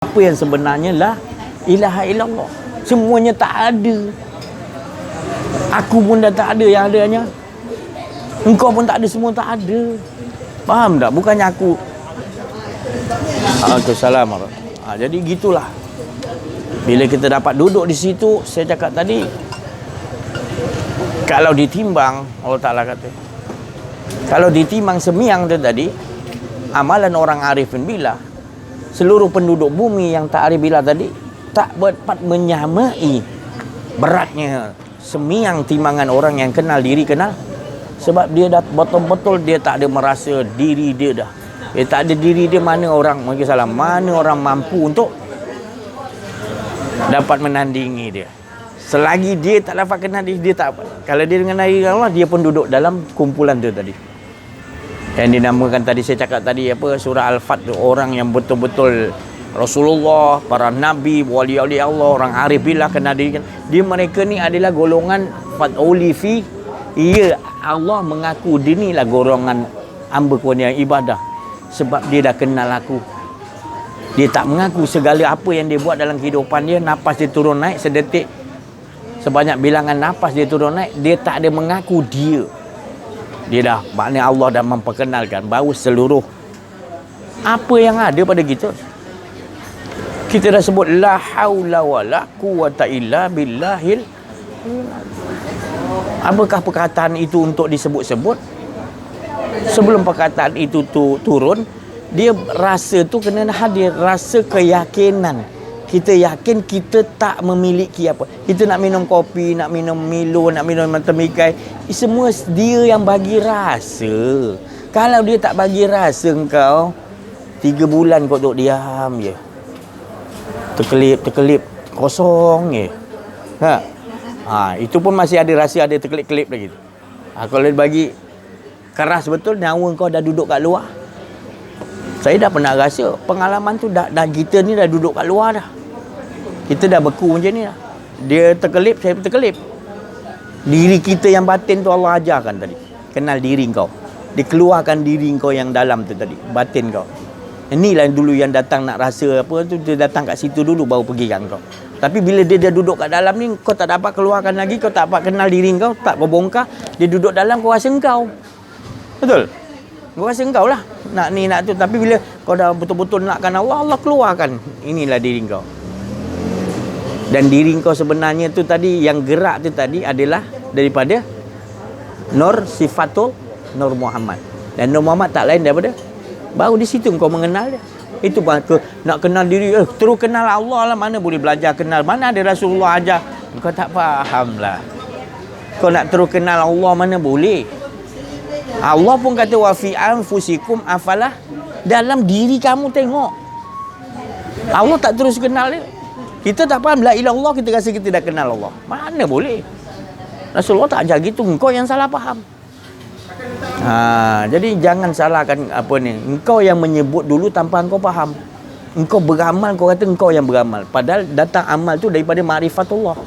Apa yang sebenarnya la ilaha illallah. Semuanya tak ada. Aku pun dah tak ada, yang adanya engkau pun tak ada, semua tak ada. Faham tak? Bukannya aku. Assalamualaikum. Jadi gitulah. Bila kita dapat duduk di situ, saya cakap tadi, kalau ditimbang, Allah Ta'ala kata, kalau ditimbang semiang tu tadi, amalan orang arifin billah, seluruh penduduk bumi yang tak arif billah tadi tak dapat menyamai beratnya semiang timbangan orang yang kenal diri, kenal. Sebab dia dah betul-betul dia tak ada merasa diri dia dah. Dia tak ada diri dia. Mana orang, mungkin salah, mana orang mampu untuk dapat menandingi dia. Selagi dia tak dapat kenal diri, dia tak apa. Kalau dia dengan diri Allah, dia pun duduk dalam kumpulan tu tadi. Yang dinamakan tadi, saya cakap tadi apa, surah Al-Fat tu, orang yang betul-betul Rasulullah, para nabi, wali-wali Allah, orang arif billah kenal diri. Dia, mereka ni adalah golongan fat'uli fi, ia Allah mengaku dia ni lah golongan hamba kurnia ibadah. Sebab dia dah kenal aku. Dia tak mengaku segala apa yang dia buat dalam kehidupan dia. Nafas dia turun naik sedetik, sebanyak bilangan nafas dia turun naik, dia tak ada mengaku dia. Dia dah, maknanya Allah dah memperkenalkan bahawa seluruh apa yang ada pada kita. Kita dah sebut la haula wala quwata illa billahil. Apakah perkataan itu untuk disebut-sebut? Sebelum perkataan itu turun, dia rasa tu kena hadir, rasa keyakinan. Kita yakin kita tak memiliki apa. Kita nak minum kopi, nak minum Milo, nak minum temikai, semua dia yang bagi rasa. Kalau dia tak bagi rasa, engkau 3 bulan kau duduk diam je, terkelip kosong je. Itu pun masih ada rasa, ada terkelip-kelip lagi. Kalau dia bagi keras betul, nyawa kau dah duduk kat luar. Saya dah pernah rasa pengalaman tu, dah kita ni dah duduk kat luar dah. Kita dah beku macam ni dah. Dia terkelip, saya pun terkelip. Diri kita yang batin tu Allah ajarkan tadi. Kenal diri kau. Dikeluarkan diri kau yang dalam tu tadi, batin kau. Inilah dulu yang datang nak rasa apa tu, dia datang kat situ dulu baru pergi kat kau. Tapi bila dia duduk kat dalam ni, kau tak dapat keluarkan lagi, kau tak dapat kenal diri kau, tak kau bongkar, dia duduk dalam, kau rasa engkau. Betul? Kau rasa engkau lah. Nak ni, nak tu. Tapi bila kau dah betul-betul nakkan Allah, Allah keluarkan. Inilah diri kau. Dan diri kau sebenarnya tu tadi, yang gerak tu tadi adalah daripada Nur Sifatul Nur Muhammad. Dan Nur Muhammad tak lain daripada, baru di situ kau mengenal dia. Itu nak kenal diri, terus kenal Allah lah. Mana boleh belajar kenal, mana ada Rasulullah ajar. Kau tak faham lah. Kau nak terus kenal Allah, mana boleh. Allah pun kata wa fi anfusikum afalah, dalam diri kamu tengok. Allah tak terus kenal dia. Kita tak faham la ilaha illallah, kita rasa kita dah kenal Allah. Mana boleh. Rasulullah tak ajar gitu, engkau yang salah faham. Jadi jangan salahkan apa ni. Engkau yang menyebut dulu tanpa engkau faham. Engkau beramal, kau kata engkau yang beramal. Padahal datang amal tu daripada ma'rifatullah.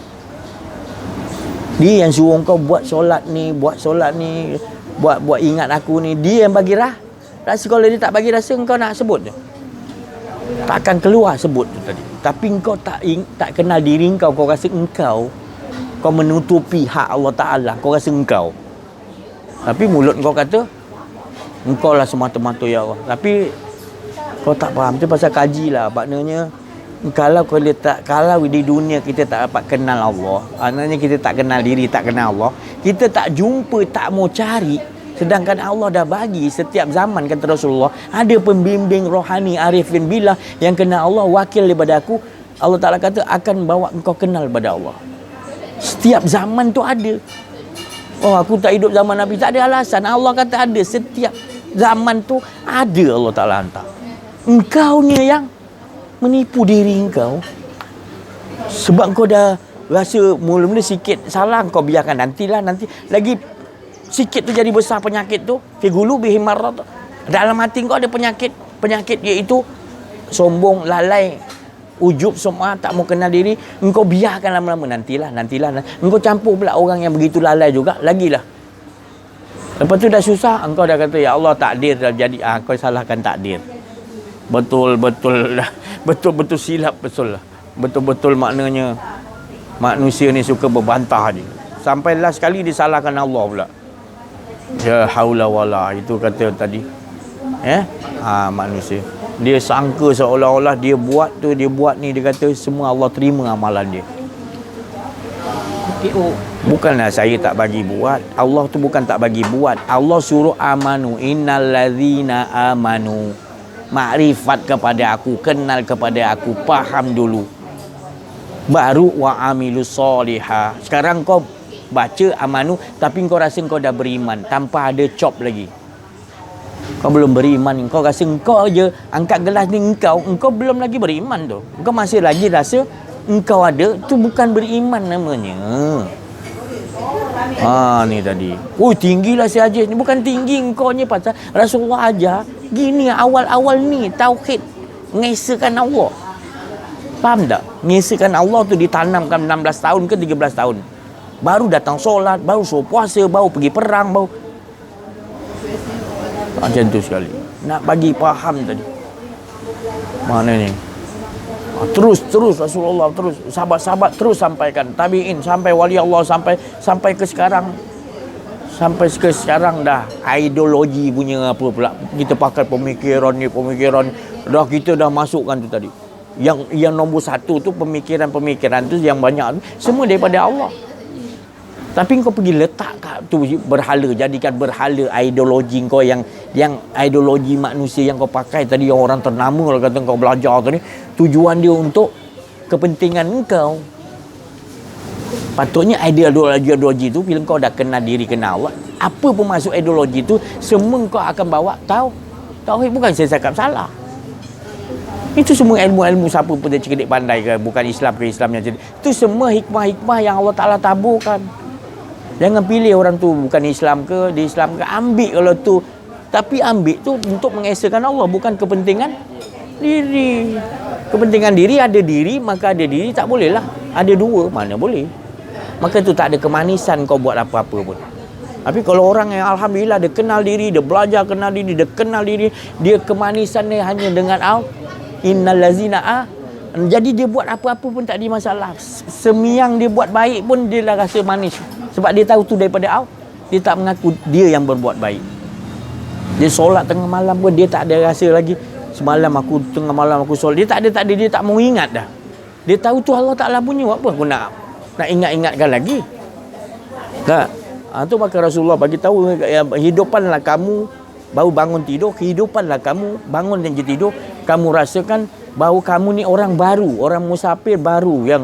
Dia yang suruh engkau buat solat ni, buat ingat aku ni. Dia yang bagi rasa. Kalau dia tak bagi rasa, engkau nak sebut tu, takkan keluar sebut tu tadi. Tapi engkau tak kenal diri engkau. Kau rasa engkau menutupi hak Allah Ta'ala. Kau rasa engkau. Tapi mulut kau kata engkau lah semata-mata ya Allah. Tapi kau tak faham. Itu pasal kaji lah. Maknanya kalau di dunia kita tak dapat kenal Allah, maknanya kita tak kenal diri, tak kenal Allah, kita tak jumpa, tak mau cari. Sedangkan Allah dah bagi setiap zaman, kata Rasulullah, ada pembimbing rohani arifin billah yang kenal Allah, wakil daripada aku. Allah Ta'ala kata akan bawa engkau kenal pada Allah. Setiap zaman tu ada. Oh, aku tak hidup zaman Nabi, tak ada alasan. Allah kata ada. Setiap zaman tu ada, Allah Ta'ala hantar. Engkau ni yang menipu diri engkau. Sebab kau dah rasa mula-mula sikit salah, kau biarkan nanti lagi sikit tu jadi besar penyakit tu. Fi qulubi marad. Dalam hati kau ada penyakit iaitu sombong, lalai, ujub, semua tak mau kenal diri. Engkau biarkan lama-lama, nantilah. Engkau campur pula orang yang begitu lalai juga, lagilah. Lepas tu dah susah, engkau dah kata ya Allah takdir dah jadi. Kau salahkan takdir. betul-betul lah. Betul-betul silap betul lah. Betul-betul maknanya manusia ni suka berbantah je. Sampai last sekali disalahkan Allah pula. Ya haula wala, itu kata tadi. Manusia. Dia sangka seolah-olah dia buat tu, dia buat ni, dia kata semua Allah terima amalan dia. Bukanlah saya tak bagi buat. Allah tu bukan tak bagi buat. Allah suruh amanu, innallazina amanu. Makrifat kepada aku, kenal kepada aku, faham dulu. Baru wa amilus solihah. Sekarang kau baca amanu tapi kau rasa kau dah beriman tanpa ada cop lagi. Kau belum beriman, kau rasa engkau je angkat gelas ni, engkau belum lagi beriman tu. Engkau masih lagi rasa engkau ada, tu bukan beriman namanya. Ni tadi. Tinggilah si Haji ni. Bukan tinggi engkau ni, pasal Rasulullah ajar gini awal-awal ni tauhid, mengesahkan Allah. Faham tak? Mengesahkan Allah tu ditanamkan 16 tahun ke 13 tahun. Baru datang solat, baru suruh puasa, baru pergi perang, baru macam tu sekali. Nak bagi faham tadi. Mana ni? Terus Rasulullah terus, sahabat-sahabat terus sampaikan, tabi'in sampai wali Allah, sampai ke sekarang. Sampai ke sekarang dah ideologi punya apa pula. Kita pakai pemikiran ni, dah kita dah masukkan tu tadi. Yang nombor satu tu pemikiran tu yang banyak tu semua daripada Allah. Tapi kau pergi letak kat tu berhala, jadikan berhala ideologi kau yang ideologi manusia yang kau pakai tadi, yang orang ternama kalau kata kau belajar tadi, tujuan dia untuk kepentingan engkau. Patutnya ideologi tu bila kau dah kenal diri, kenal Allah, apa pun masuk ideologi tu semua kau akan bawa tauhid. Bukan saya cakap salah. Itu semua ilmu-ilmu siapa pun dia cerdik pandai ke, bukan Islam ke Islam yang cerdik. Itu semua hikmah-hikmah yang Allah Ta'ala taburkan. Jangan pilih orang tu bukan Islam ke, di Islam ke, ambil kalau tu. Tapi ambil tu untuk mengesahkan Allah, bukan kepentingan diri. Kepentingan diri, ada diri, maka ada diri tak boleh lah. Ada dua, mana boleh. Maka tu tak ada kemanisan kau buat apa-apa pun. Tapi kalau orang yang alhamdulillah dia kenal diri, dia belajar kenal diri, dia kenal diri, dia kemanisan dia hanya dengan innallazina jadi dia buat apa-apa pun tak ada masalah. Semiang dia buat baik pun dia dah rasa manis. Sebab dia tahu tu daripada Allah. Dia tak mengaku dia yang berbuat baik. Dia solat tengah malam pun dia tak ada rasa lagi tengah malam aku solat. Dia tak ada, dia tak mau ingat dah. Dia tahu tu Allah Ta'ala punya, apa aku nak ingat-ingatkan lagi. Tak. Tu maka Rasulullah bagi tahu, hidupanlah kamu baru bangun tidur, kehidupanlah kamu bangun dan tidur, kamu rasakan bahawa kamu ni orang baru, orang musafir baru, yang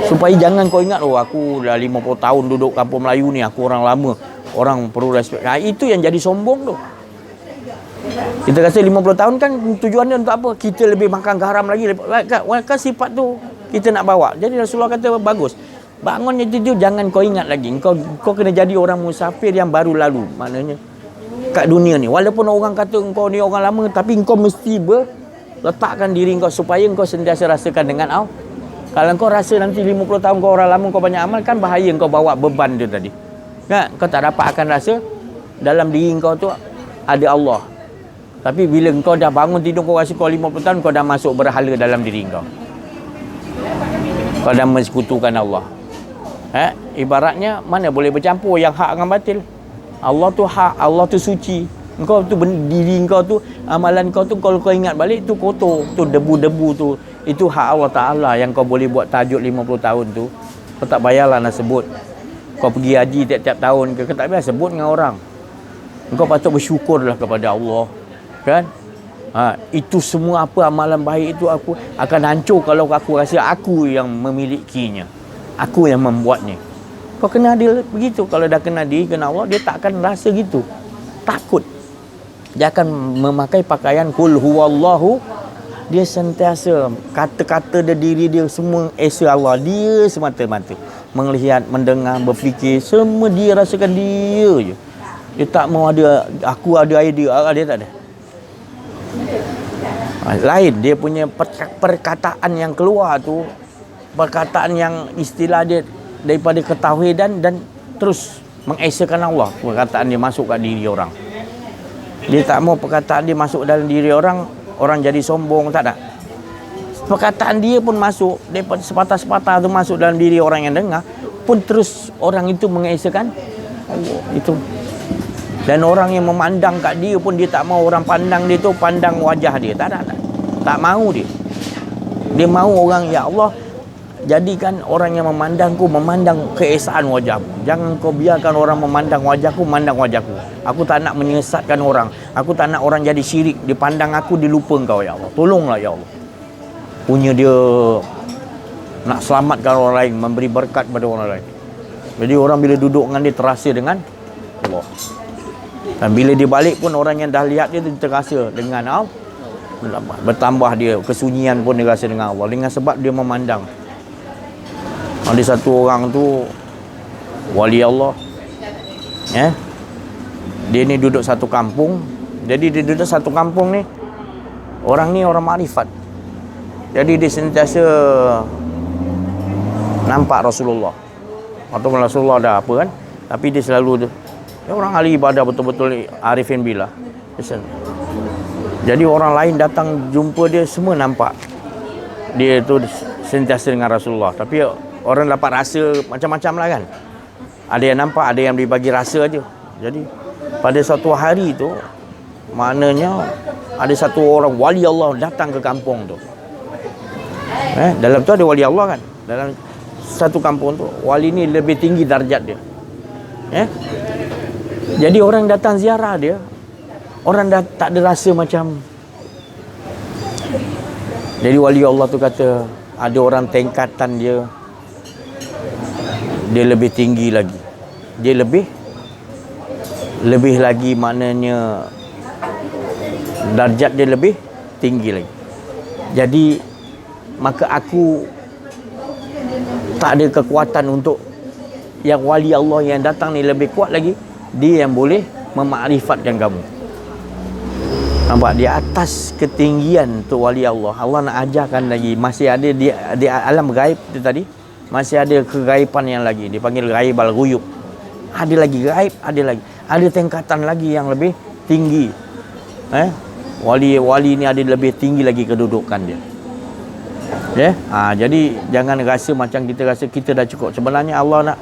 supaya jangan kau ingat aku dah 50 tahun duduk kampung Melayu ni, aku orang lama, orang perlu respect. Itu yang jadi sombong tu. Kita rasa 50 tahun kan tujuannya untuk apa? Kita lebih makan garam lagi. Kan sifat tu kita nak bawa. Jadi Rasulullah kata bagus. Bangun yang tidur jangan kau ingat lagi. Kau kena jadi orang musafir yang baru lalu. Maknanya kat dunia ni, walaupun orang kata kau ni orang lama, tapi kau mesti letakkan diri kau supaya kau sentiasa rasakan dengan Allah. Kalau kau rasa nanti 50 tahun kau orang lama, kau banyak amal, kan bahaya kau bawa beban dia tadi. Kan? Kau tak dapat akan rasa dalam diri kau tu ada Allah. Tapi bila kau dah bangun tidur, kau rasa kau 50 tahun, kau dah masuk berhala dalam diri kau. Kau dah mensekutukan Allah. Ibaratnya mana boleh bercampur yang hak dengan batil. Allah tu hak, Allah tu suci. Engkau tu diri kau tu, amalan kau tu kalau kau ingat balik tu kotor, tu debu-debu tu. Itu hak Allah Ta'ala yang kau boleh buat tajuk 50 tahun tu. Kau tak payahlah nak sebut. Kau pergi haji tiap-tiap tahun ke, kau tak payah sebut dengan orang. Engkau patut bersyukurlah kepada Allah. Kan? Itu semua apa amalan baik itu aku akan hancur kalau aku rasa aku yang memilikinya. Aku yang membuatnya. Kau kena adil begitu. Kalau dah kena diri, kena Allah, dia tak akan rasa gitu. Takut. Dia akan memakai pakaian kul huwallahu. Dia sentiasa kata-kata dia, diri dia semua esa Allah. Dia semata-mata melihat, mendengar, berfikir, semua dia rasakan dia je. Dia tak mau ada aku ada idea, dia tak ada. Lain dia punya perkataan yang keluar tu, perkataan yang istilah dia daripada ketauhidan dan terus mengesakan Allah. Perkataan dia masuk kat diri orang. Dia tak mau perkataan dia masuk dalam diri orang, orang jadi sombong, tak ada. Perkataan dia pun masuk, daripada sepatah-sepatah tu masuk dalam diri orang yang dengar, pun terus orang itu mengesakan Allah itu. Dan orang yang memandang kat dia pun dia tak mau orang pandang dia tu pandang wajah dia. Tak ada. Tak mau dia. Dia mau orang, ya Allah, jadikan orang yang memandangku memandang keesaan wajahmu. Jangan kau biarkan orang memandang wajahku, memandang wajahku. Aku tak nak menyesatkan orang. Aku tak nak orang jadi syirik. Dia pandang aku, dia lupa engkau, ya Allah. Tolonglah, ya Allah. Punya dia nak selamatkan orang lain, memberi berkat pada orang lain. Jadi orang bila duduk dengan dia terasa dengan Allah. Dan bila dia balik pun orang yang dah lihat dia terasa dengan Allah. Bertambah dia, kesunyian pun dia rasa dengan Allah. Dengan sebab dia memandang. Ada satu orang tu wali Allah. Dia ni duduk satu kampung. Jadi dia duduk satu kampung ni, orang ni orang makrifat. Jadi dia sentiasa nampak Rasulullah. Atau Rasulullah ada apa kan, tapi dia selalu orang ahli ibadah betul-betul, arifin billah. Jadi orang lain datang jumpa dia, semua nampak dia tu sentiasa dengan Rasulullah. Tapi orang dapat rasa macam-macam lah kan. Ada yang nampak, ada yang dibagi rasa aja. Jadi pada satu hari tu, maknanya ada satu orang wali Allah datang ke kampung tu. Dalam tu ada wali Allah kan. Dalam satu kampung tu, wali ni lebih tinggi darjat dia. Jadi orang datang ziarah dia, orang dah tak ada rasa macam. Jadi wali Allah tu kata, ada orang tingkatan dia lebih tinggi lagi. Dia lebih lagi, maknanya darjat dia lebih tinggi lagi. Jadi maka aku tak ada kekuatan untuk yang wali Allah yang datang ni lebih kuat lagi. Dia yang boleh memakrifatkan kamu. Nampak, di atas ketinggian tu wali Allah. Allah nak ajarkan lagi. Masih ada di alam gaib tu tadi, masih ada kegaiban yang lagi. Dipanggil gaib al-ghuyub. Ada lagi gaib, ada lagi. Ada tingkatan lagi yang lebih tinggi. Wali ni ada lebih tinggi lagi kedudukan dia. Jadi jangan rasa macam kita rasa kita dah cukup. Sebenarnya Allah nak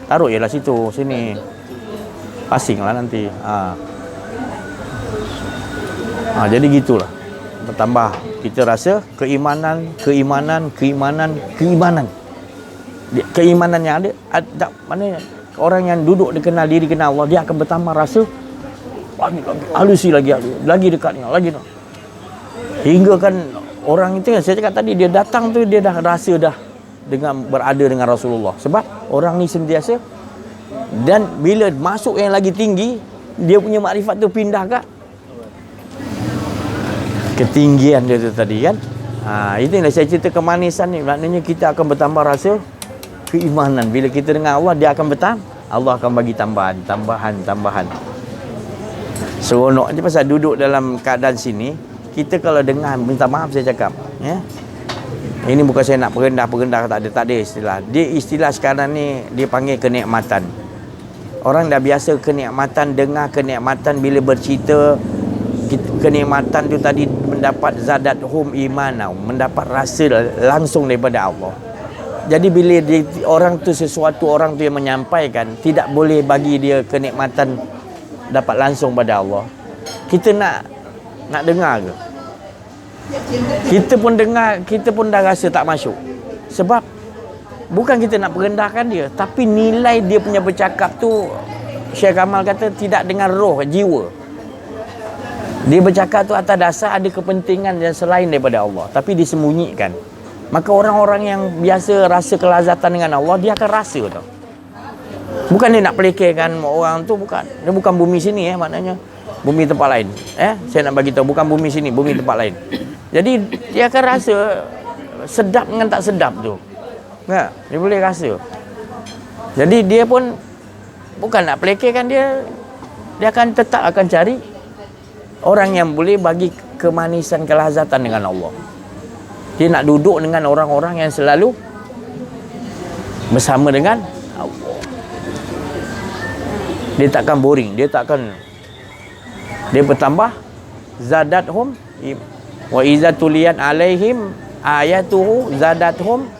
taruh ialah situ, sini. Asinglah nanti. Jadi gitulah. Bertambah kita rasa keimanan. Keimanan yang ada mana orang yang duduk dikenal diri kenal Allah, dia akan bertambah rasa lagi dekatnya lagi. Hingga kan orang itu, saya cakap tadi, dia datang tu dia dah rasa dah dengan berada dengan Rasulullah. Sebab orang ni sentiasa, dan bila masuk yang lagi tinggi, dia punya makrifat tu pindah kat ketinggian dia tu tadi kan. Itulah saya cerita kemanisan ni. Maknanya kita akan bertambah rasa keimanan. Bila kita dengan Allah, dia akan bertambah. Allah akan bagi tambahan. Seronok je pasal duduk dalam keadaan sini. Kita kalau dengar, minta maaf saya cakap, ini bukan saya nak perendah, tak ada istilah. Dia istilah sekarang ni dia panggil kenikmatan. Orang dah biasa kenikmatan, dengar kenikmatan bila bercerita kenikmatan tu tadi, mendapat zadathum imanau, mendapat rasa langsung daripada Allah. Jadi bila orang tu yang menyampaikan, tidak boleh bagi dia kenikmatan dapat langsung pada Allah. Kita nak dengar ke? Kita pun dengar, kita pun dah rasa tak masuk. Sebab bukan kita nak merendahkan dia, tapi nilai dia punya bercakap tu, Syekh Kamal kata, tidak dengan roh, jiwa. Dia bercakap tu atas dasar ada kepentingan yang selain daripada Allah, tapi disembunyikan. Maka orang-orang yang biasa rasa kelazatan dengan Allah, dia akan rasa tau. Bukan dia nak pelekehkan orang tu, bukan. Dia bukan bumi sini maknanya. Bumi tempat lain. Saya nak bagi tahu, bukan bumi sini, bumi tempat lain. Jadi dia akan rasa sedap dengan tak sedap tu. Dia boleh rasa. Jadi dia pun bukan nak pelekehkan dia. Dia akan tetap akan cari orang yang boleh bagi kemanisan, kelazatan dengan Allah. Dia nak duduk dengan orang-orang yang selalu bersama dengan Allah. Dia takkan boring, dia takkan Dia bertambah zadathum wa iza tuliyat alaihim ayatuhu zadathum.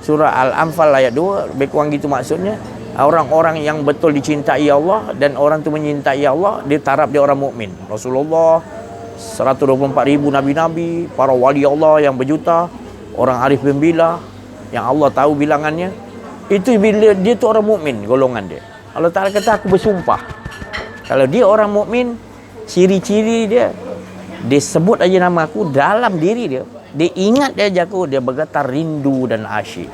Surah Al-Anfal ayat 2, lebih kurang gitu maksudnya. Orang-orang yang betul dicintai Allah dan orang tu menyintai Allah, dia taraf dia orang mukmin. Rasulullah, 124,000 nabi-nabi, para wali Allah yang berjuta, orang arif bin billah yang Allah tahu bilangannya. Itu bila dia tu orang mukmin, golongan dia. Allah Taala kata, aku bersumpah, kalau dia orang mukmin, ciri-ciri dia sebut aja nama aku dalam diri dia, dia ingat dia aja aku, dia bergetar rindu dan asyik.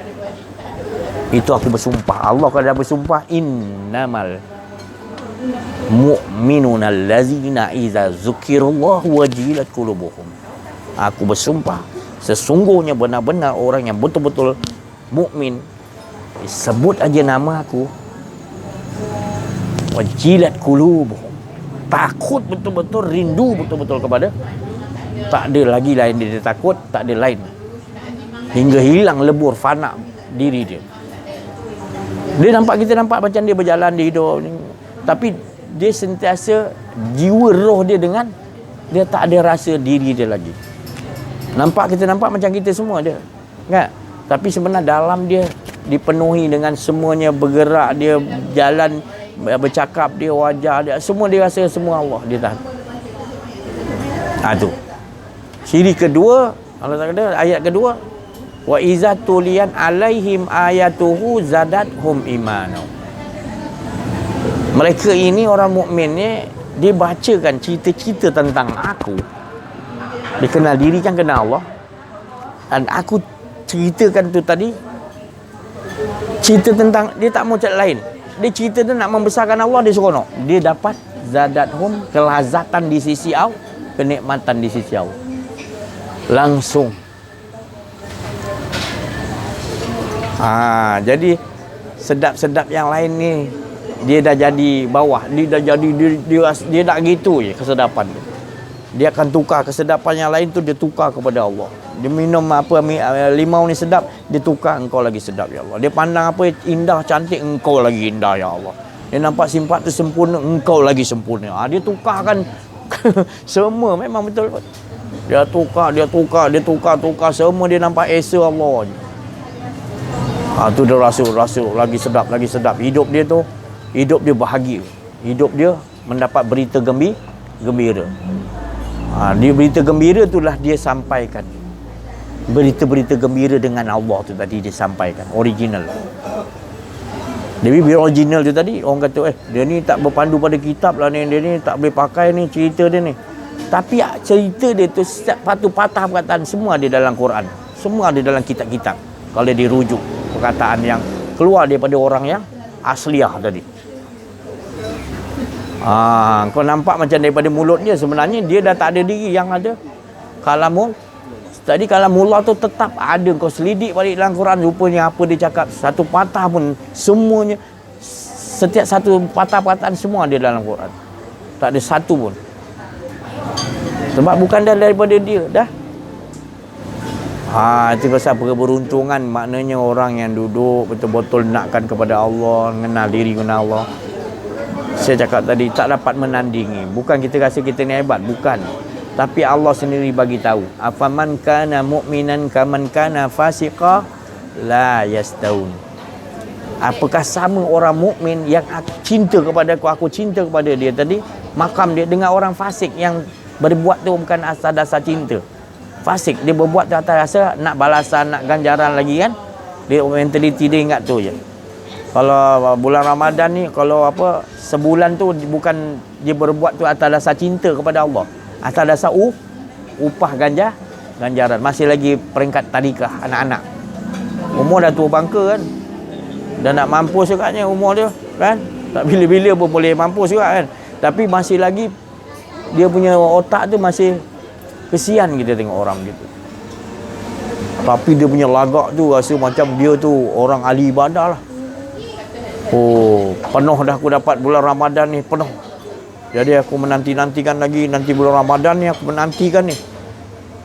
Itu aku bersumpah. Allah kalau dah bersumpah, innamal mu'minuna allazina iza zukirallahu wajilat qulubuhum. Aku bersumpah, sesungguhnya benar-benar orang yang betul-betul mukmin, sebut aja nama aku, wajilat qulubuhum, takut betul-betul, rindu betul-betul kepada, tak ada lagi lain dia takut, tak ada lain, hingga hilang lebur fana diri dia. Dia nampak, kita nampak macam dia berjalan, dia hidup ni, tapi dia sentiasa jiwa roh dia dengan dia tak ada rasa diri dia lagi. Nampak, kita nampak macam kita semua dia, kan? Tapi sebenarnya dalam dia dipenuhi dengan semuanya, bergerak dia, jalan, bercakap dia, wajah dia, semua dia rasa semua Allah dia tahu. Tu ciri kedua. Allah kata ayat kedua, wa iza tuliyan alaihim ayatuhu zadathum imana. Mereka ini orang mukmin ni, dia bacakan cerita-cerita tentang aku, dia kenal diri kan, kenal Allah, dan aku ceritakan tu tadi, cerita tentang dia, tak mau cakap lain, dia cerita tu nak membesarkan Allah, dia seronok, dia dapat zadathum, kelazatan di sisi Allah, kenikmatan di sisi Allah langsung. Jadi sedap-sedap yang lain ni dia dah jadi bawah, dia dah jadi dia tak gitu je kesedapan dia. Dia akan tukar kesedapan yang lain tu, dia tukar kepada Allah. Dia minum apa, limau ni sedap, dia tukar, engkau lagi sedap ya Allah. Dia pandang apa indah cantik, engkau lagi indah ya Allah. Dia nampak simpat tu sempurna, engkau lagi sempurna. Dia tukarkan semua, memang betul. Dia tukar semua, dia nampak esa Allah je. Tu dia rasa lagi sedap. Hidup dia tu, hidup dia bahagia. Hidup dia mendapat berita gembira. Dia berita gembira itulah dia sampaikan. Berita-berita gembira dengan Allah tu tadi dia sampaikan, original. Jadi bila original tu tadi, orang kata dia ni tak berpandu pada kitab lah ni, dia ni tak boleh pakai ni cerita dia ni. Tapi cerita dia tu setiap patah perkataan semua ada dalam Quran, semua ada dalam kitab-kitab. Kalau dirujuk perkataan yang keluar daripada orang yang asliah tadi. Kau nampak macam daripada mulut dia, sebenarnya dia dah tak ada diri, yang ada kalamul. Tadi kalamullah tu tetap ada, kau selidik balik dalam Quran, rupanya apa dia cakap, satu patah pun semuanya, setiap satu patah perkataan semua ada dalam Quran. Tak ada satu pun. Sebab bukan daripada dia dah. Itu pasal keberuntungan, maknanya orang yang duduk betul-betul nakkan kepada Allah, mengenal diri, mengenal Allah. Saya cakap tadi, tak dapat menandingi. Bukan kita rasa kita ni hebat, bukan. Tapi Allah sendiri bagi tahu, afaman kana mu'minan kaman kana fasiqa la yastaun. Apakah sama orang mukmin yang cinta kepada aku cinta kepada dia tadi, makam dia, dengan orang fasik yang berbuat tu bukan asal dasar cinta. Fasik, dia berbuat tu atas rasa nak balasan, nak ganjaran lagi kan. Dia mentaliti dia ingat tu je. Kalau bulan Ramadan ni, kalau apa, sebulan tu bukan dia berbuat tu atas dasar cinta kepada Allah, atas dasar upah ganjaran. Masih lagi peringkat tadikah anak-anak. Umur dah tua bangka kan. Dan nak mampus juga ni umur dia kan. Tak bila-bila pun boleh mampus juga kan. Tapi masih lagi dia punya otak tu masih, kesian kita tengok orang gitu. Tapi dia punya lagak tu rasa macam dia tu orang ahli ibadah lah. Penuh dah aku dapat bulan Ramadan ni, penuh. Jadi aku menanti-nantikan lagi, nanti bulan Ramadan ni aku menantikan ni.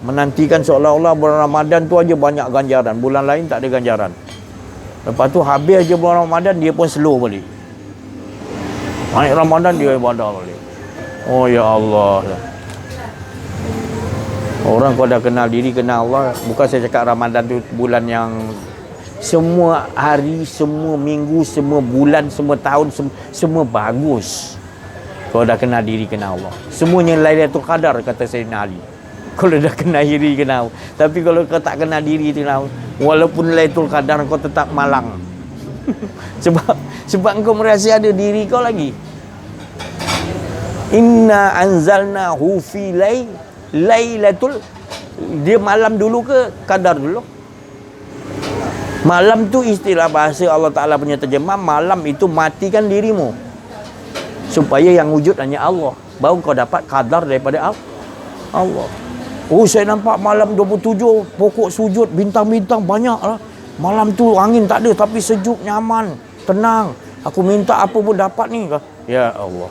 Menantikan seolah-olah bulan Ramadan tu aja banyak ganjaran, bulan lain tak ada ganjaran. Lepas tu habis aja bulan Ramadan, dia pun slow balik. Naik Ramadan dia ibadah balik. Oh ya Allah. Orang kau dah kenal diri, kenal Allah. Bukan saya cakap Ramadan tu bulan yang semua hari, semua minggu, semua bulan, semua tahun, semua bagus. Kau dah kenal diri, kenal Allah. Semuanya Lailatul Qadar, kata Sayyidina Ali. Kalau dah kenal diri, kenal. Tapi kalau kau tak kenal diri, kenal, walaupun Lailatul Qadar, kau tetap malang. sebab kau merasa ada diri kau lagi. Inna anzalnahu fi Lailatul, dia malam dulu ke qadar dulu? Malam tu istilah bahasa Allah Ta'ala punya terjemah, malam itu matikan dirimu supaya yang wujud hanya Allah, baru kau dapat qadar daripada Allah. Oh, saya nampak malam 27 pokok sujud, bintang-bintang banyak lah. Malam tu angin tak ada tapi sejuk, nyaman, tenang. Aku minta apa pun dapat ni. Ya Allah.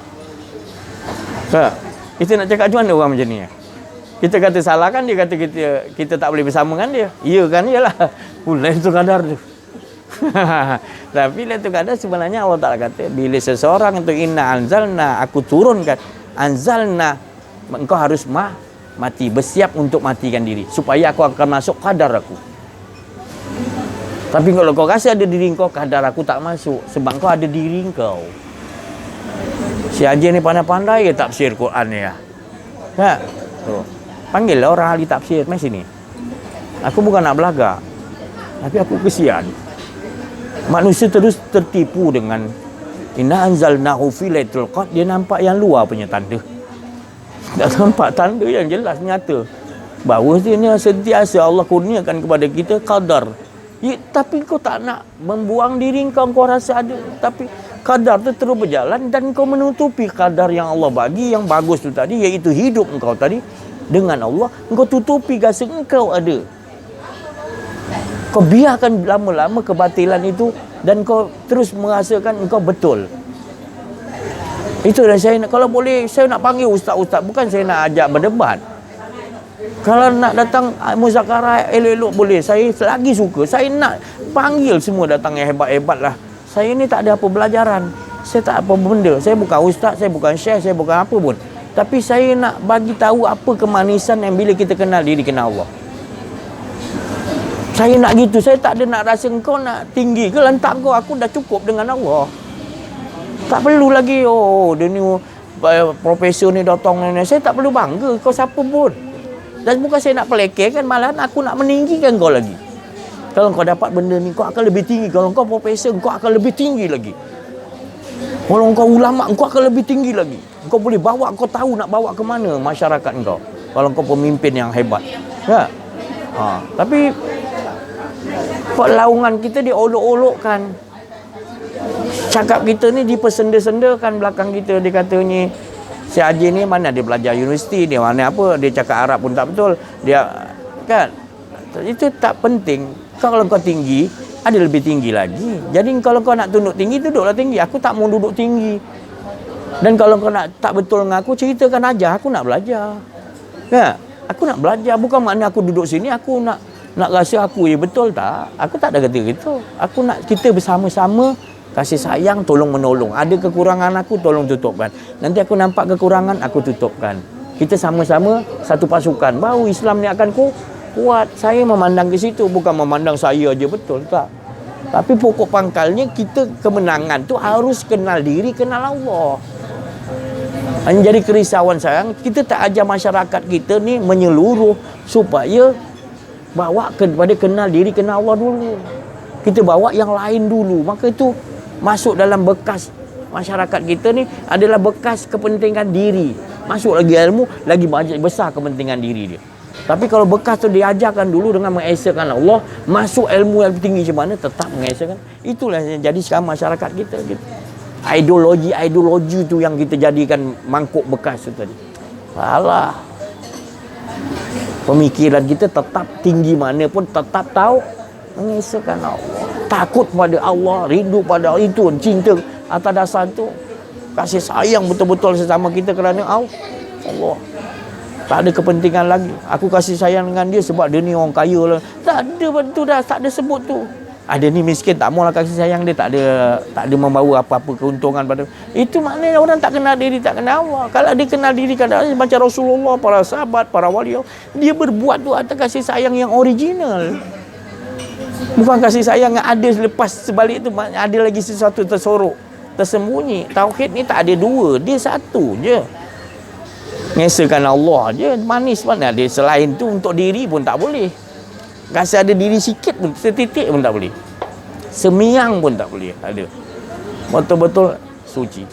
Tak? Kita nak cakap macam mana orang macam ni? Kita kata salah kan, dia kata kita tak boleh bersama dengan dia. Ya kan, iyalah. Lailatul Qadar tu. Tapi Lailatul Qadar sebenarnya Allah Ta'ala kata, bila seseorang itu inna anzalna, aku turunkan, anzalna, engkau harus mati, bersiap untuk matikan diri supaya aku akan masuk qadar aku. Tapi kalau kau rasa ada diri kau, qadar aku tak masuk sebab kau ada diri kau. Si Haji ni pandai-pandai ke tafsir Quran ni ya. Ha? Tuh. Panggillah orang ahli tafsir mai sini. Aku bukan nak belagak. Tapi aku kesian. Manusia terus tertipu dengan inna anzalnahu fi lailatul qadr, dia nampak yang luar punya tanda. Tak nampak tanda yang jelas nyata. Bahawasanya sentiasa Allah kurniakan kepada kita qadar. Ya, tapi kau tak nak membuang diri kau rasa ada, tapi qadar tu terus berjalan dan kau menutupi qadar yang Allah bagi yang bagus tu tadi, iaitu hidup engkau tadi dengan Allah, engkau tutupi rasa engkau ada. Kau biarkan lama-lama kebatilan itu dan kau terus merasakan engkau betul. Itulah saya nak, kalau boleh saya nak panggil ustaz-ustaz, bukan saya nak ajak berdebat. Kalau nak datang muzakarah elok-elok boleh, saya lagi suka. Saya nak panggil semua datang yang hebat-hebat lah. Saya ni tak ada apa belajaran, saya tak apa benda, saya bukan ustaz, saya bukan syekh, saya bukan apa pun. Tapi saya nak bagi tahu apa kemanisan yang bila kita kenal diri, kenal Allah. Saya nak gitu. Saya tak ada nak rasa engkau nak tinggi ke lantak kau. Aku dah cukup dengan Allah. Tak perlu lagi, oh dia ni profesor ni datang ni. Saya tak perlu bangga kau siapa pun. Dan bukan saya nak pelekehkan, malahan aku nak meninggikan kau lagi. Kalau kau dapat benda ni, kau akan lebih tinggi. Kalau kau profesor, kau akan lebih tinggi lagi. Kalau kau ulama, kau akan lebih tinggi lagi. Kau boleh bawa, kau tahu nak bawa ke mana masyarakat kau. Kalau kau pemimpin yang hebat. Ya. Tapi perlaungan kita diolok-olokkan. Cakap kita ni dipersenda-sendakan belakang kita. Dia katanya, si Haji ni mana dia belajar universiti, dia mana apa, dia cakap Arab pun tak betul. Dia kan, itu tak penting. Kalau kau tinggi, ada lebih tinggi lagi. Jadi kalau kau nak tunduk tinggi, duduklah tinggi. Aku tak mau duduk tinggi. Dan kalau kau nak tak betul dengan aku, ceritakan aja, aku nak belajar. Ya, aku nak belajar. Bukan makna aku duduk sini aku nak rasa aku betul, tak. Aku tak ada kata gitu. Aku nak kita bersama-sama kasih sayang, tolong menolong. Ada kekurangan aku, tolong tutupkan. Nanti aku nampak kekurangan, aku tutupkan. Kita sama-sama satu pasukan. Baru Islam ni akan kuat. Saya memandang ke situ, bukan memandang saya aja betul, tak. Tapi pokok pangkalnya kita kemenangan tu harus kenal diri, kenal Allah. Jadi kerisauan saya, kita tak ajar masyarakat kita ni menyeluruh supaya bawa kepada kenal diri, kenal Allah dulu. Kita bawa yang lain dulu. Maka itu masuk dalam bekas masyarakat kita ni adalah bekas kepentingan diri. Masuk lagi ilmu, lagi banyak besar kepentingan diri dia. Tapi kalau bekas tu diajarkan dulu dengan mengesahkan Allah, masuk ilmu yang tinggi macam mana, tetap mengesahkan. Itulah yang jadi sekarang masyarakat kita gitu. Ideologi tu yang kita jadikan mangkuk bekas tu tadi. Alah. Pemikiran kita tetap tinggi mana pun tetap tahu mengesahkan Allah. Takut pada Allah, rindu pada Allah, itu cinta atas dasar tu. Kasih sayang betul-betul sesama kita kerana Allah. Tak ada kepentingan lagi. Aku kasih sayang dengan dia sebab dia ni orang kaya lah. Tak ada tu dah, tak ada sebut tu. Ada ni miskin, tak maulah kasih sayang dia, tak ada membawa apa-apa keuntungan pada. Itu maknanya orang tak kenal diri, tak kenal Allah. Kalau dia kenal diri, kadang-kadang macam Rasulullah, para sahabat, para wali, dia berbuat tu atas kasih sayang yang original. Bukan kasih sayang yang ada lepas sebalik tu, ada lagi sesuatu tersorok, tersembunyi. Tauhid ni tak ada dua, dia satu je. Ngesakan Allah je, manis mana ada. Selain tu untuk diri pun tak boleh. Rasa ada diri sikit pun, setitik pun tak boleh. Semiang pun tak boleh ada. Betul-betul suci.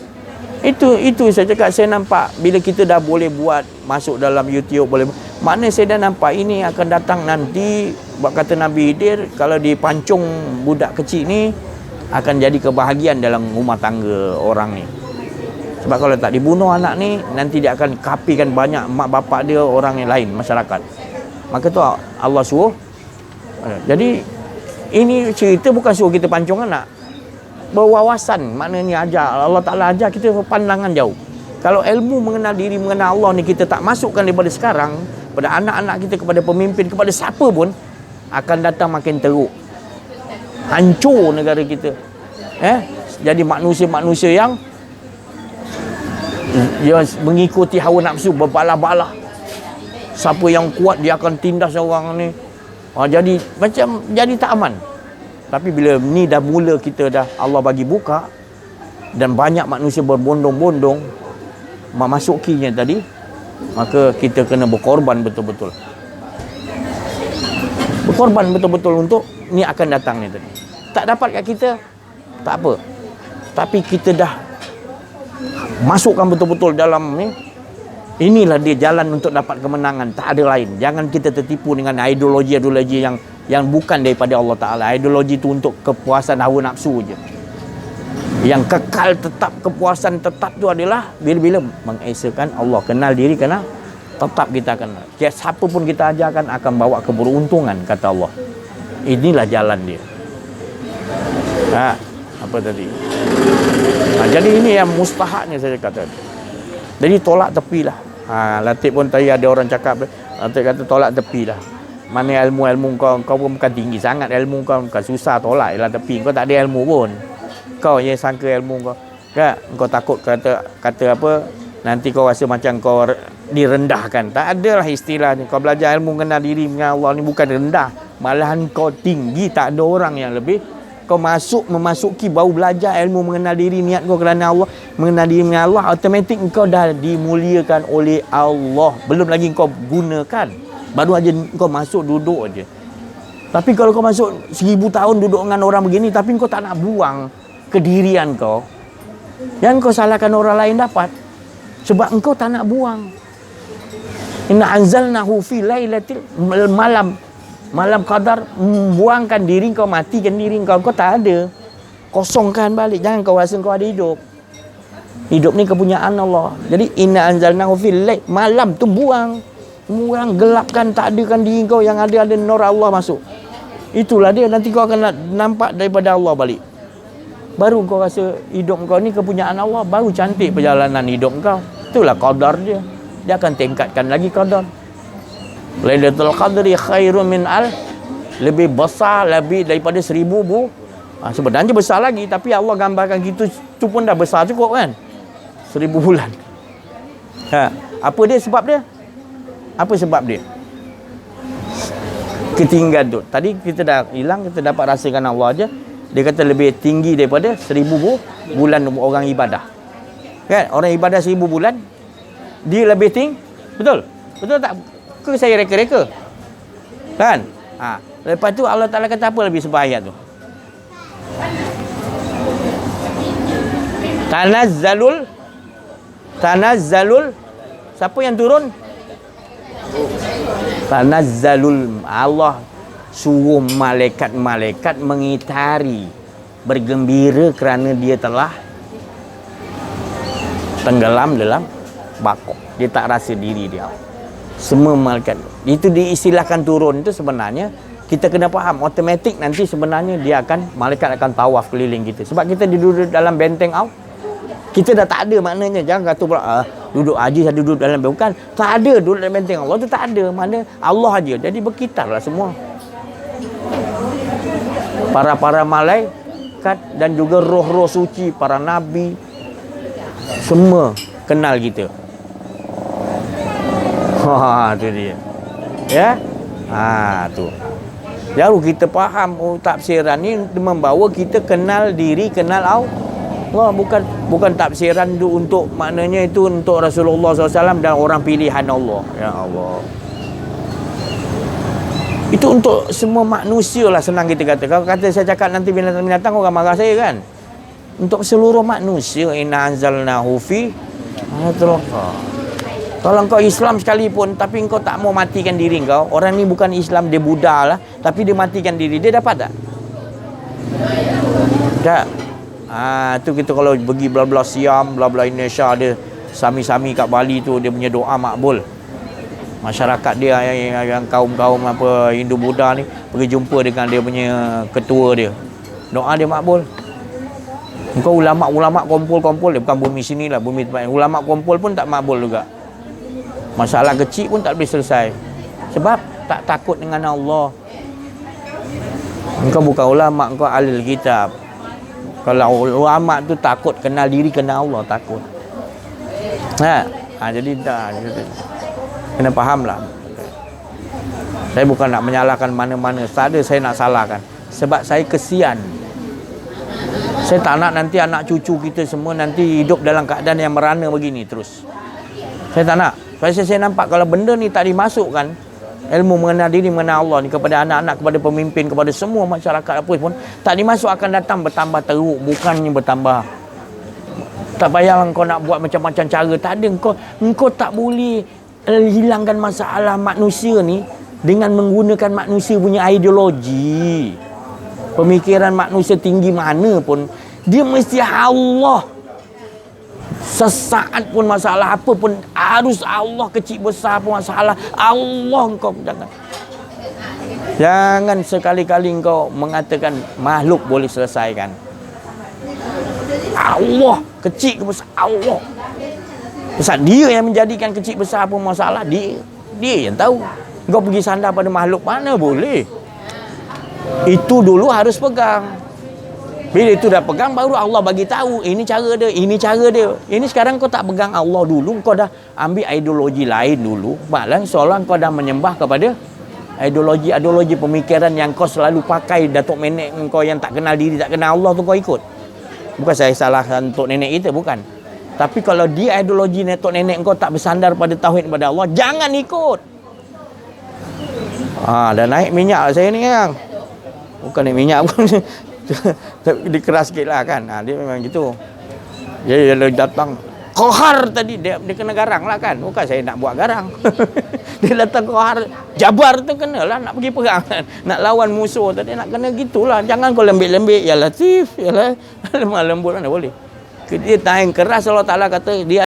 Itu saya cakap, saya nampak bila kita dah boleh buat, masuk dalam YouTube boleh. Maknanya saya dah nampak ini akan datang nanti, buat kata Nabi Khidir, kalau dipancung budak kecil ni akan jadi kebahagiaan dalam rumah tangga orang ni. Sebab kalau tak dibunuh anak ni, nanti dia akan kapikan banyak mak bapak dia, orang yang lain, masyarakat. Maka tu Allah suruh. Jadi ini cerita bukan suruh kita pancung anak, berwawasan, maknanya ajar. Allah Ta'ala ajar kita pandangan jauh. Kalau ilmu mengenal diri, mengenal Allah ni kita tak masukkan daripada sekarang, pada anak-anak kita, kepada pemimpin, kepada siapa pun, akan datang makin teruk, hancur negara kita. Jadi manusia-manusia yang mengikuti hawa nafsu, berbalah-balah. Siapa yang kuat dia akan tindas orang ni. Jadi macam jadi tak aman. Tapi bila ni dah mula, kita dah Allah bagi buka dan banyak manusia berbondong-bondong memasukinya tadi, maka kita kena berkorban betul-betul. Berkorban betul-betul untuk ni akan datang ni tadi. Tak dapat kat kita, tak apa. Tapi kita dah masukkan betul-betul dalam ni. Inilah dia jalan untuk dapat kemenangan, tak ada lain. Jangan kita tertipu dengan ideologi-ideologi yang bukan daripada Allah Ta'ala. Ideologi itu untuk kepuasan hawa nafsu je. Yang kekal tetap, kepuasan tetap tu adalah bila-bila mengesakan Allah. Kenal diri, kenal tetap kita kenal. Siapa pun kita ajarkan akan bawa keberuntungan, kata Allah. Inilah jalan dia. Apa tadi? Jadi ini yang mustahaknya saya kata. Jadi tolak tepilah. Latif pun tadi ada orang cakap, Latif kata tolak tepilah. Mana ilmu kau pun bukan tinggi sangat, ilmu kau bukan susah, tolak lah tepi. Kau tak ada ilmu pun. Kau yang sangka ilmu kau. Kan? Kau takut kata apa? Nanti kau rasa macam kau direndahkan. Tak adalah istilahnya. Kau belajar ilmu mengenal diri dengan Allah ni bukan rendah, malahan kau tinggi. Tak ada orang yang lebih. Kau memasuki baru belajar ilmu mengenal diri, niat kau kerana Allah, mengenal diri dengan Allah, automatik kau dah dimuliakan oleh Allah. Belum lagi kau gunakan, baru aja kau masuk duduk aja. Tapi kalau kau masuk 1000 tahun duduk dengan orang begini, tapi kau tak nak buang kedirian kau, yang kau salahkan orang lain dapat, sebab engkau tak nak buang. Inna anzalnahu fi lailatul malam qadar. Buangkan diri kau, matikan diri kau, kau tak ada, kosongkan balik. Jangan kau rasa kau ada hidup. Hidup ni kepunyaan Allah. Jadi inna anzalnahu fil lail, malam tu buang, gelapkan, tak adakan diri kau, yang ada nur Allah masuk. Itulah dia, nanti kau akan nampak daripada Allah balik. Baru kau rasa hidup kau ni kepunyaan Allah, baru cantik perjalanan hidup kau. Itulah qadar dia. Dia akan tingkatkan lagi qadar. Lailatul Qadri khairun min lebih besar, lebih daripada 1000 sebenarnya besar lagi, tapi Allah gambarkan gitu tu pun dah besar cukup kan, 1000 bulan. Apa dia sebab dia? Apa sebab dia? Ketinggian tu. Tadi kita dah hilang, kita dapat rasakan Allah aja. Dia kata lebih tinggi daripada 1000 bulan orang ibadah. Kan? Orang ibadah 1000 bulan, dia lebih tinggi. Betul? Betul tak? Ke saya reka-reka? Kan? Lepas tu Allah Ta'ala kata apa lebih sebab ayat tu? Tanazzalul. Siapa yang turun? Tanazzalul. Allah suruh malaikat-malaikat mengitari, bergembira kerana dia telah tenggelam dalam bakok. Dia tak rasa diri dia. Semua malaikat itu diistilahkan turun, itu sebenarnya kita kena faham automatik nanti sebenarnya dia akan, malaikat akan tawaf keliling kita. Sebab kita duduk dalam benteng Allah, kita dah tak ada maknanya. Jangan kata pula duduk haji saya duduk dalam benteng. Bukan, tak ada duduk dalam benteng Allah tu, tak ada. Mana Allah aja. Jadi berkitarlah semua. para malaikat dan juga roh-roh suci, para nabi, semua kenal kita. Ha, tu dia. Ya? Ha, tu. Baru kita faham tafsiran ni membawa kita kenal diri, kenal Allah. Bukan tafsiran untuk maknanya itu untuk Rasulullah SAW dan orang pilihan Allah. Ya Allah. Itu untuk semua manusia lah, senang kita kata. Kalau kata saya cakap nanti binatang-binatang, orang marah saya kan. Untuk seluruh manusia, inna anzalnahu fi lailatul qadar. Kalau engkau Islam sekalipun tapi engkau tak mau matikan diri engkau, orang ni bukan Islam, dia Buddha lah, tapi dia matikan diri, dia dapat tak? Tak. Tu kita kalau pergi bla-bla Siam, bla-bla Indonesia, ada sami-sami kat Bali tu, dia punya doa makbul. Masyarakat dia yang kaum-kaum apa Hindu Buddha ni pergi jumpa dengan dia punya ketua dia, doa dia makbul. Engkau ulama-ulama kumpul-kumpul, dia bukan bumi sini lah, bumi tempat ni. Ulama kumpul pun tak makbul juga. Masalah kecil pun tak boleh selesai. Sebab tak takut dengan Allah. Engkau bukan ulama, engkau ahli kitab. Kalau ulama tu takut kenal diri, kenal Allah, takut. Jadi dah, kena faham lah. Saya bukan nak menyalahkan mana-mana. Tak ada saya nak salahkan. Sebab saya kesian. Saya tak nak nanti anak cucu kita semua nanti hidup dalam keadaan yang merana begini terus. Saya tak nak. Saya nampak kalau benda ni tak dimasukkan, ilmu mengenal diri, mengenal Allah ni kepada anak-anak, kepada pemimpin, kepada semua masyarakat apa pun, tak dimasuk akan datang bertambah teruk, bukannya bertambah. Tak payah engkau nak buat macam-macam cara. Tak ada, engkau tak boleh hilangkan masalah manusia ni dengan menggunakan manusia punya ideologi. Pemikiran manusia tinggi mana pun, dia mesti Allah. Sesaat pun masalah apa pun harus Allah, kecil besar pun masalah Allah. Engkau jangan sekali-kali engkau mengatakan makhluk boleh selesaikan. Allah, kecil ke besar Allah. Sebab dia yang menjadikan kecil besar pun masalah, dia yang tahu. Engkau pergi sandar pada makhluk mana boleh. Itu dulu harus pegang. Bila itu dah pegang, baru Allah bagi tahu ini cara dia, ini cara dia. Ini sekarang kau tak pegang Allah dulu, kau dah ambil ideologi lain dulu. Malah seolah kau dah menyembah kepada ideologi pemikiran yang kau selalu pakai. Datuk nenek kau yang tak kenal diri, tak kenal Allah tu kau ikut. Bukan saya salahkan Datuk nenek kita, bukan. Tapi kalau dia ideologi datuk nenek kau tak bersandar pada tauhid kepada Allah, jangan ikut. Dah naik minyak saya ni kan. Bukan naik minyak pun. Dia keras sikit lah kan. Dia memang gitu. Dia datang kohar tadi, dia kena garang lah kan. Bukan saya nak buat garang. Dia datang kohar, Jabar tu kena lah nak pergi perang kan. Nak lawan musuh tadi, nak kena gitulah. Jangan kau lembik-lembik, ya Latif, ya lah lemah lembut mana boleh. Dia tahan keras. Allah Ta'ala kata dia